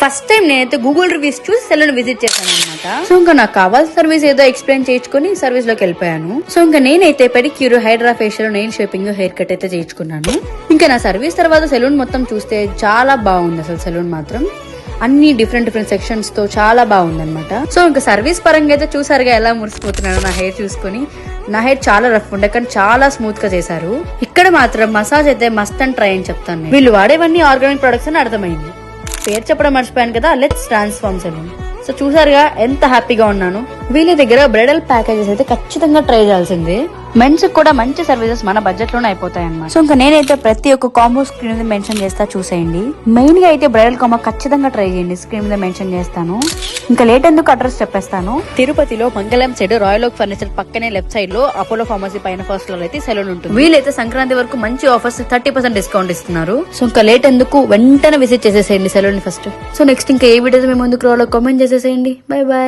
First time నేనైతే Google reviews చూసి salon visit చేశాను అనమాట. సో ఇంకా నాకు కావాల్సిన సర్వీస్ ఏదో ఎక్స్ప్లెయిన్ చేయించుకుని సర్వీస్ లోకి వెళ్ళిపోయాను. సో ఇంకా నేనైతే pedicure, hydra facial, nail shaping, hair cut అయితే చేయించుకున్నాను. ఇంకా నా సర్వీస్ తర్వాత సెలూన్ మొత్తం చూస్తే చాలా బాగుంది. అసలు సెలూన్ మాత్రం అన్ని డిఫరెంట్ సెక్షన్స్ తో చాలా బాగుంది అనమాట. సో ఇంకా సర్వీస్ పరంగా అయితే చూసారుగా ఎలా మురిసిపోతున్నాను నా హెయిర్ చూసుకుని. నా హెయిర్ చాలా రఫ్ ఉండే కానీ చాలా స్మూత్ గా చేశారు. ఇక్కడ మాత్రం మసాజ్ అయితే మస్ట్ అండ్ ట్రై అని చెప్తాను. వీళ్ళు వాడేవన్నీ ఆర్గానిక్ ప్రొడక్ట్స్ అని అర్థమైంది. పేరు చెప్పడం మర్చిపోయాను కదా, లెట్స్ ట్రాన్స్ఫార్మ్ సెలూన్. సో చూసారుగా ఎంత హ్యాపీగా ఉన్నాను. వీళ్ళ దగ్గర బ్రైడల్ ప్యాకేజెస్ అయితే ఖచ్చితంగా ట్రై చేయాల్సిందే. మెన్స్ కూడా మంచి సర్వీసెస్ మన బడ్జెట్ లోనే అయిపోతాయి అన్నమాట. సో ఇంకా నేనైతే ప్రతి ఒక్క కాంబో స్క్రీన్ మీద మెన్షన్ చేస్తా, చూసేయండి. మెయిన్ గా అయితే బ్రైడల్ కాంబో ఖచ్చితంగా ట్రై చేయండి, స్క్రీన్ మీద మెన్షన్ చేస్తాను. ఇంకా లేట్ ఎందుకు అడ్రస్ చెప్పేస్తాను. తిరుపతిలో మంగళం సైడ్ రాయల్ ఓక్ ఫర్నిచర్ పక్కనే లెఫ్ట్ సైడ్ లో అపోలో ఫార్మసీ పైన ఫస్ట్ ఫ్లోర్ అయితే సెలూన్ ఉంటుంది. వీళ్ళైతే సంక్రాంతి వరకు మంచి ఆఫర్స్ 30% డిస్కౌంట్ ఇస్తున్నారు. సో ఇంకా లేట్ ఎందుకు, వెంటనే విజిట్ చేసేసేయండి సెలూన్ ఫస్ట్. సో నెక్స్ట్ ఇంకా ఏ వీడియోస్ మేము ముందుకు రావాలో కామెంట్ చేసేసేయండి. Bye bye.